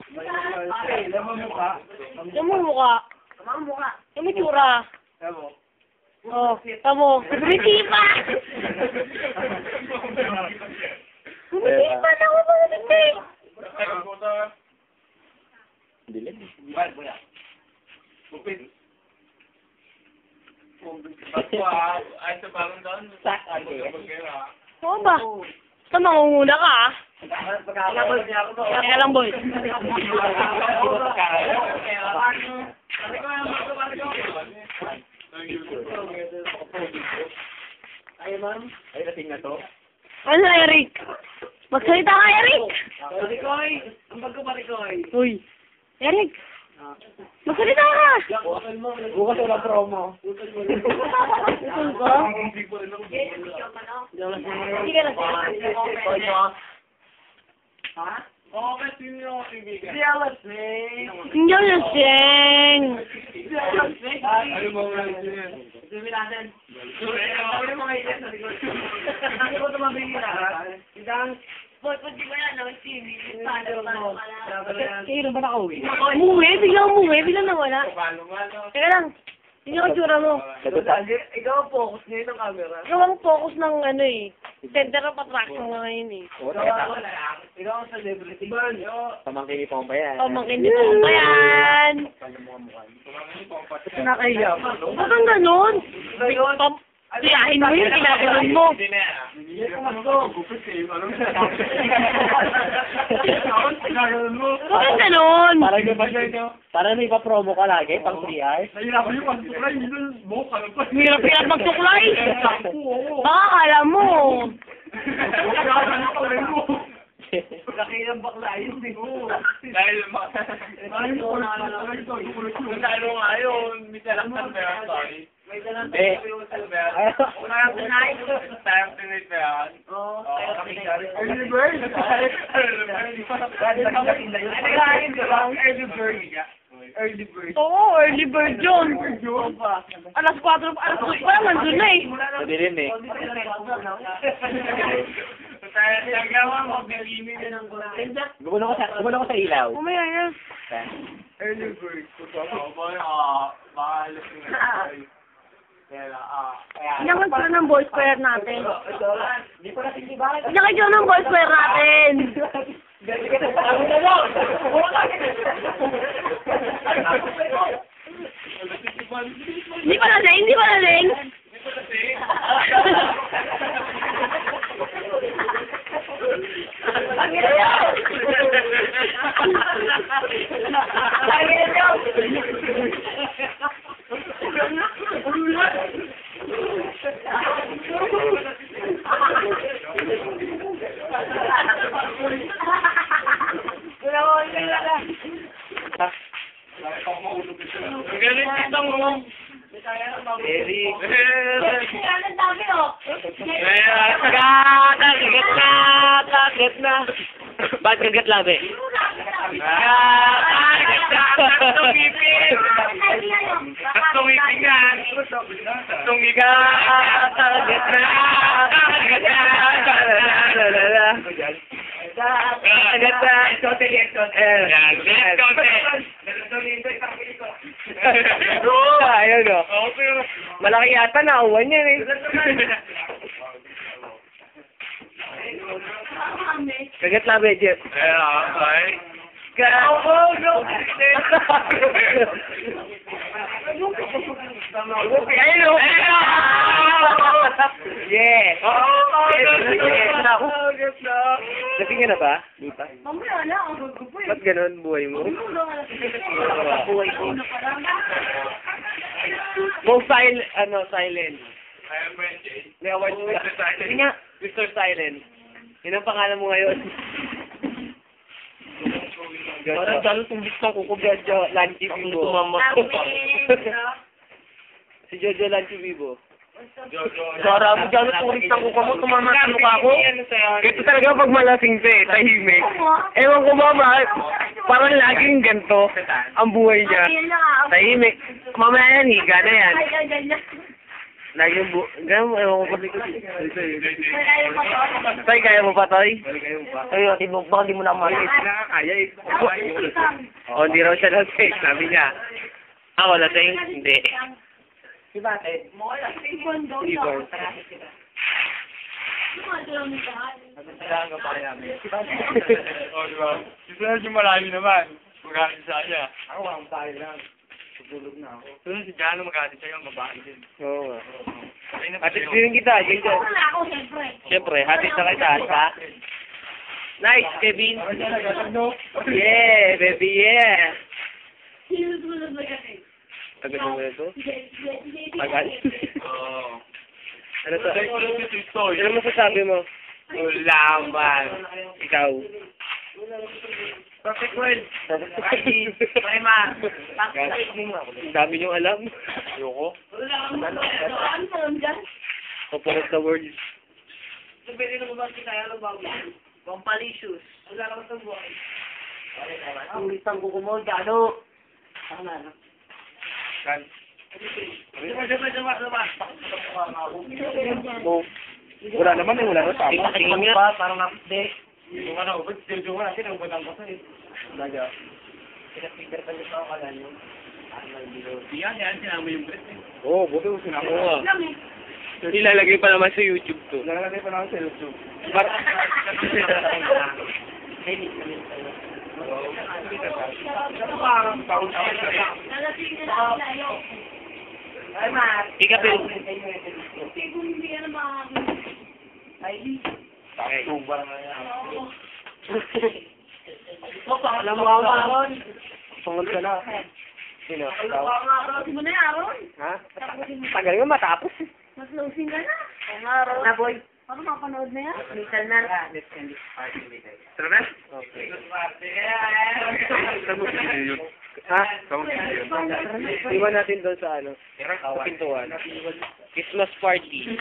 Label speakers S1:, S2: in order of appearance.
S1: Alam mo mukha.
S2: Yung mo mukha. Yung may tsura.
S1: Tamo.
S2: Oh, tamo. Bumitipa! Bumitipa na ako mga hindi.
S3: Dilim.
S1: Bad mo yan. Bupin. Ay, sa bagong taon.
S2: Oo ba? Basta mangunguna ka ah. Kaya lang boy.
S1: Ay, ma'am.
S3: Ay, lasing na to.
S2: Ano Eric? Magsalita ka Eric!
S1: Parikoy! Ang bago parikoy!
S2: Uy. Eric! Magsalita ka!
S3: Bukas wala promo.
S2: Ito ba? Hindi ka lang.
S1: Ha? Oo, kasi yun yung kaibigan. Hindi ako lasing!
S2: Hindi ako lasing!
S1: Hindi ako lasing! Ano mo nga yun? Sabi natin. Ano mo nga yun sa likod? Hindi ko tumabingin na. Idang.
S2: Boy, pwede ba yan? Ang TV.
S3: Kailan ba nakauwi?
S2: Bigla nawala. Teka lang. Tingnan ko tsura mo.
S1: Ikaw ang focus ngayon ng camera.
S2: Ikaw ang focus ng ano eh. Center of attraction nga ngayon eh.
S1: Ikaw ang celebrity.
S3: Pamangkin ni Pompa yan.
S2: Pamangkin dito ko pa yan.
S1: Nakaiyak.
S2: Ba't ang ganon? Tiyahin mo yun, kinaganon mo. Ba't ang ganon?
S3: Parang may pa-promo ka lagi, pang 3 hours.
S2: Hirap-hirap magsuklay. Baka kala mo.
S1: Nakilang bakla yun, di ko. Dahil nga yun, may talaktan ba yan, sorry? May talaktan ba yan? Time tonight ba yan? Oo. Early bird? Early bird.
S2: Oo, early bird yun. Alas 4 pa naman dun na eh.
S3: Madilim eh. Gumuna ko sa ilaw.
S2: Umaya na.
S1: Early bird. Baka lasing na tayo.
S2: Ilang ka ng voice prayer natin.
S1: Di ko natin diba?
S2: Ilang ka ng voice prayer natin. Hindi pa lasing, hindi pa lasing.
S1: Galing kita mo.
S3: Eric.
S2: Ang dami oh.
S3: Kagat na. Ba't kagat labi?
S1: Tungipin yan.
S3: Kagat na. Ayun o. Malaki yata nauwan niya eh. Kagat labi, Jeff. Ayun o. Yeah. Lasing ka na ba? Di pa?
S2: Mamaya na, ang gugupo eh.
S3: Ba't ganun buhay mo?
S2: Buhay ko.
S3: Most silent. May award ka. Hindi nga, Mr. Silent. Yun ang pangalan mo ngayon. Parang dalo tumbis ng kuko Jojo Lanchi Vivo. Si Jojo Lanchi Vivo. Sara mo dalo tumbis ng kuko mo, tumama sa mukha ko. Ito talaga pag malasing ka eh, tahimik. Ewan ko ba, parang laging ganito ang buhay niya. Tahimik. Mamaya yan, higa na yan. Lagi yung ganun mo, ewan ko pa. Tay, kaya mo pa, Tay? Ay, tibok ba, hindi mo na malis.
S1: Nakakaya eh.
S3: O, hindi raw siya lasing, sabi niya. Ako lasing? Hindi. Ibon.
S1: Oh, di ba? Susunod yung marami naman. Magalit sa kanya. Ako, ang tayo lang. Tutulog na ako. Susunod si Jano, magalit sa'yo, ang babae din.
S3: Oo nga. At din kita, din ka. Siyempre, hatid na kita, ha? Nice, Kevin. Yeah, baby, yeah. Tagal mo na ito? Tagal?
S1: Oo.
S3: Ano to?
S1: Ito
S3: Ano masasabi mo?
S1: Laban.
S3: Ikaw.
S1: Perfect world. Prima.
S3: Ang dami niyong alam.
S1: Ayoko.
S3: Open up the words.
S2: Pampalicious.
S1: Kan.
S3: Wala naman eh, wala na tama. Tingin nga.
S2: Parang update.
S1: Yung ano, ba't yung wala, sinabutang ko sa'yo.
S3: Talaga.
S2: Pinag-figure pa niyo pa ako lang yun.
S1: Yan, sinama yung bread eh.
S3: Oo, buti ko sinama ko. Ilalagay pa naman sa YouTube to.
S1: Nakalagay pa naman sa YouTube. Parang taon ako siya.
S2: Ay, Mar.
S3: Ikapil.
S1: Tubar na yan.
S2: Alam mo ako, Aaron.
S3: Sungod ka na. Sino?
S2: Tapusin mo na, Aaron.
S3: Ha? Tagal nga matapos.
S2: Mas losing ka na. Aaron. Na, boy. Paano mapanood na yan? Minsan na.
S1: Tara na?
S3: Okay.
S1: Saan mo pinili yun?
S3: Ha?
S1: Saan mo pinili yun?
S3: Iwan natin doon sa ano? Sa pintuan. Christmas party.